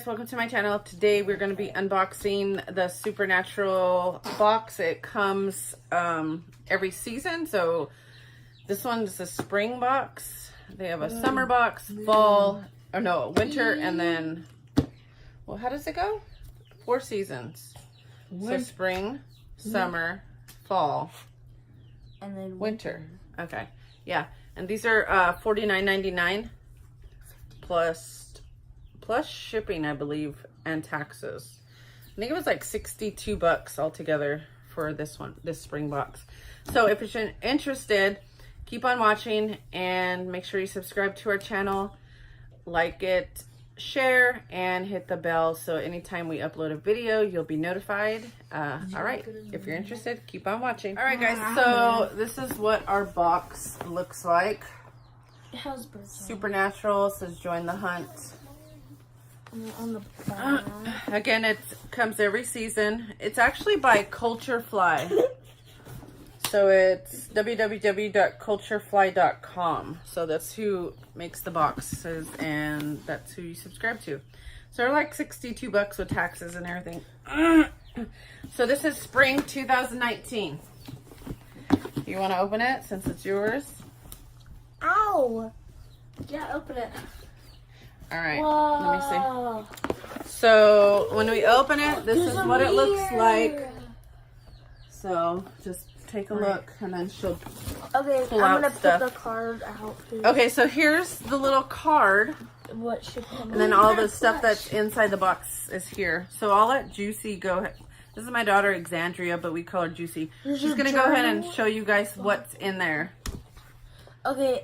guys, welcome to my channel. Today we're going to be unboxing the Supernatural box. It comes every season, so this one is a spring box. They have a summer box, fall, or no, winter, and then, well, how does it go? 4 seasons. So spring, summer, fall, and then winter. Okay, yeah, and these are $49.99 plus shipping, I believe, and taxes. I think it was like $62 altogether for this spring box. So if you're interested, keep on watching and make sure you subscribe to our channel, like it, share, and hit the bell so anytime we upload a video you'll be notified. All right, if you're interested, keep on watching. All right guys, so this is what our box looks like. Supernatural says join the hunt. On the back. Again, it comes every season. It's actually by Culture Fly. So it's www.culturefly.com. So that's who makes the boxes and that's who you subscribe to. So they're like $62 with taxes and everything. So this is spring 2019. You want to open it since it's yours? Ow! Yeah, open it. All right, Whoa. let me see. So when we open it, this is what it looks like. So just take a look and then she'll Okay, pull I'm out gonna stuff. put the card out. Please. Okay, so here's the little card. What should come? And then all the stuff that's inside the box is here. So I'll let Juicy go ahead. This is my daughter, Exandria, but we call her Juicy. She's going to go ahead and show you guys what's in there. Okay,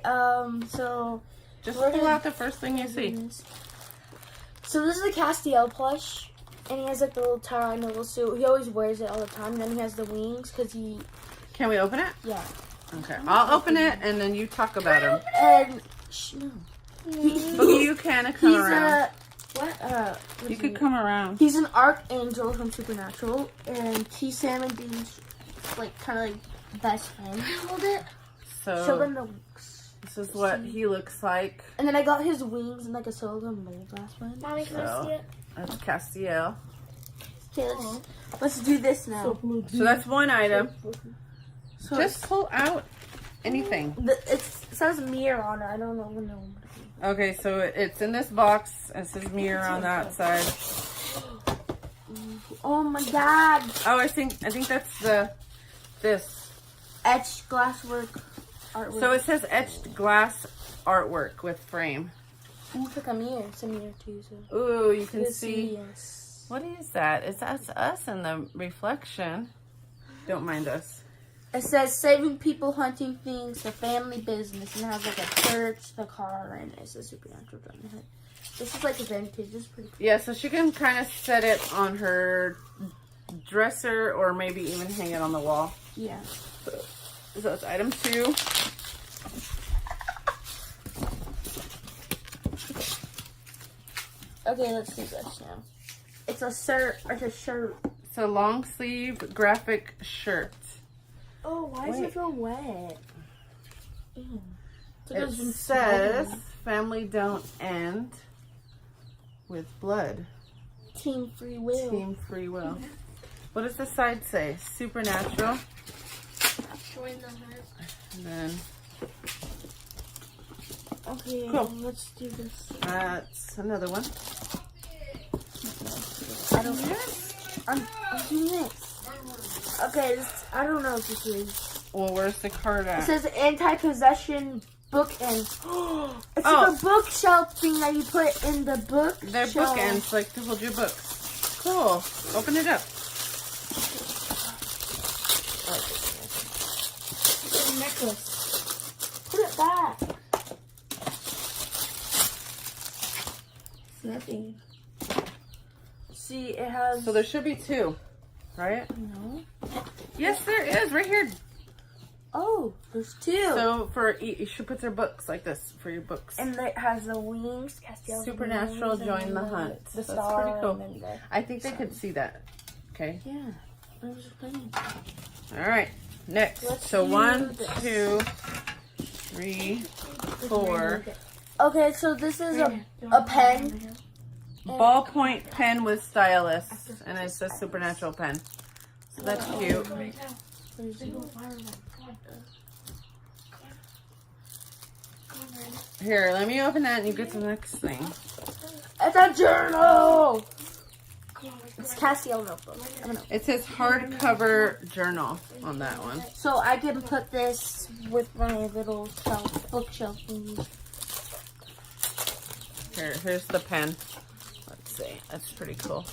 so... Just pull out the first thing you see. So this is a Castiel plush. And he has like the little tie and the little suit. He always wears it all the time. And then he has the wings because he... Can we open it? Yeah. Okay, I'll open it and then you talk about him. And... No. But you can come around. You could come around. He's an archangel from Supernatural, and he's Sam and Dean's like kind of like best friend. Hold it. Show So them the wings. this is what he looks like. And then I got his wings and like a silicone mold last one. Mommy, can I see it? That's Castiel. Okay, let's do this now. So that's one item. So Just pull out anything. it says mirror on it. I don't know. Okay, so it's in this box. It says mirror on that side. Oh my god! Oh, I think that's this. Etched glasswork artwork. So it says etched glass artwork with frame. It's like a mirror. It's a mirror too. So. Ooh, you can see. Yes. What is that? That's us in the reflection. Don't mind us. It says saving people, hunting things, the family business, and it has like a church, the car, and it says Supernatural on it. This is like vintage. This is pretty cool. Yeah, so she can kind of set it on her dresser or maybe even hang it on the wall. Yeah. So that's item 2. Okay, let's do this now. It's a shirt. It's a shirt. It's a long sleeve graphic shirt. Oh, why does it feel wet? Ew. It says family don't end with blood. Team Free Will. Team Free Will. What does the side say? Supernatural. Join the hunt. And then Okay, cool. let's do this. That's another one. I'm doing this. Okay, I don't know what this is. Well, where's the card It at? says anti-possession bookends. It's Oh. like a bookshelf thing that you put in the book. They're bookends, like to hold your books. Cool. Open it up. It's a necklace. Put it back. Nothing. See, it has. So there should be 2, right? No. Yes, there is. Right here. Oh, there's 2. So for you should put their books like this for your books. And it has the wings. Castiel's Supernatural wings, join and the hunt. The That's star, pretty cool. and then the I think they could see that. Okay. Yeah. That was funny. All right. Next. Let's so do 1, this. 2, 3, 4. Okay, so this is a pen. ballpoint pen with stylus, and it's a supernatural pen. So that's cute. Here, let me open that and you get the next thing. It's a journal. It's Castiel notebook. It says hardcover journal on that one. So I can put this with my little bookshelf thingy. Here's the pen. Let's see. That's pretty cool.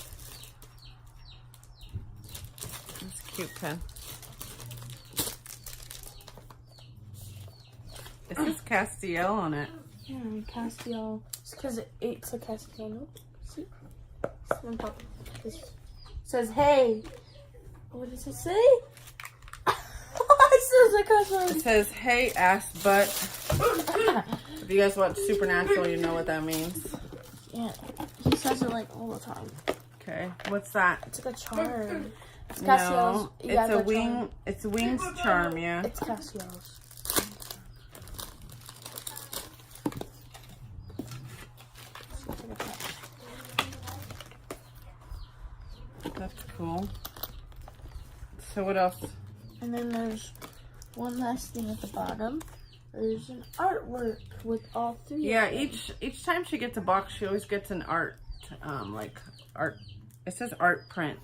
It's a cute pen. It says Castiel on it. Yeah, Castiel. It's because it's a Castiel notebook. See? It's on top of this. It says, hey. What does it say? It says, hey, ass butt. If you guys watch Supernatural, you know what that means. Yeah, he says it like all the time. Okay, what's that? It's like a charm. It's No, Castiel's. it's Yeah, a the wing. charm. It's a wings charm, yeah. It's Castiel's. That's cool. So what else? And then there's one last thing at the bottom. There's an artwork with all three. Yeah, of them. each time she gets a box, she always gets an art, like art. It says art print.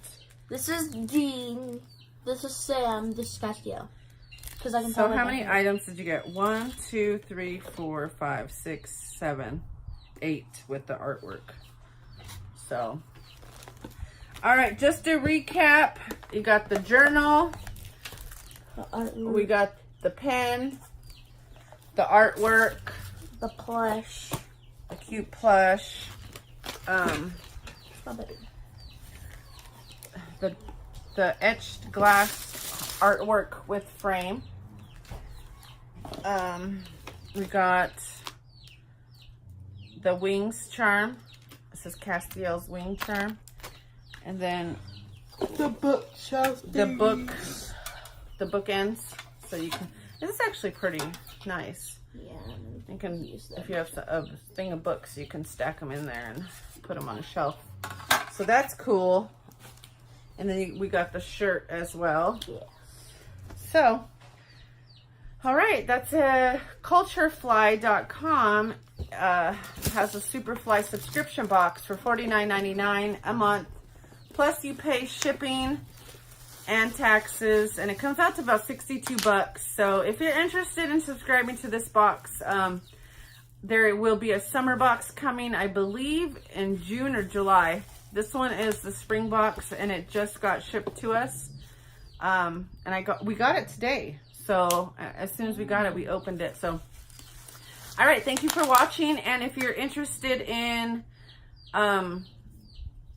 This is Dean. This is Sam. This is Castiel. Because I can So tell. how many items did you get? 1, 2, 3, 4, 5, 6, 7, 8 with the artwork. So, all right, just to recap, you got the journal. The artwork. We got the pen, the artwork, the plush. the cute plush, Stop it. the etched glass artwork with frame. We got the wings charm. This is Castiel's wing charm. And then The bookshelf. the bookends. So you can, this is actually pretty nice. Yeah. You can, if you have a thing of books, you can stack them in there and put them on a shelf. So that's cool. And then we got the shirt as well. Yes. So, all right, that's culturefly.com. Has a Superfly subscription box for $49.99 a month. Plus you pay shipping and taxes, and it comes out to about 62 bucks. So if you're interested in subscribing to this box, there will be a summer box coming, I believe, in June or July. This one is the spring box, and it just got shipped to us. And we got it today. So as soon as we got it, we opened it. So, all right, thank you for watching. And if you're interested in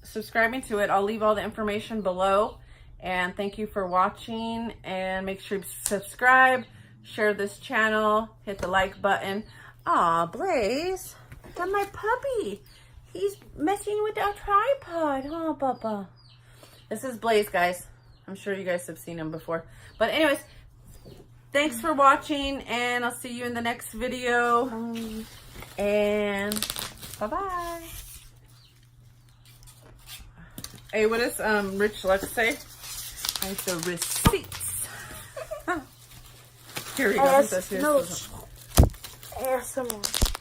subscribing to it, I'll leave all the information below. And thank you for watching, and make sure you subscribe, share this channel, hit the like button. Aw, Blaze, that's my puppy. He's messing with our tripod, huh, Papa? This is Blaze, guys. I'm sure you guys have seen him before. But anyways, thanks for watching, and I'll see you in the next video. And bye-bye. Hey, what does Rich Lux say? I have the receipts. Here we go. ASMR.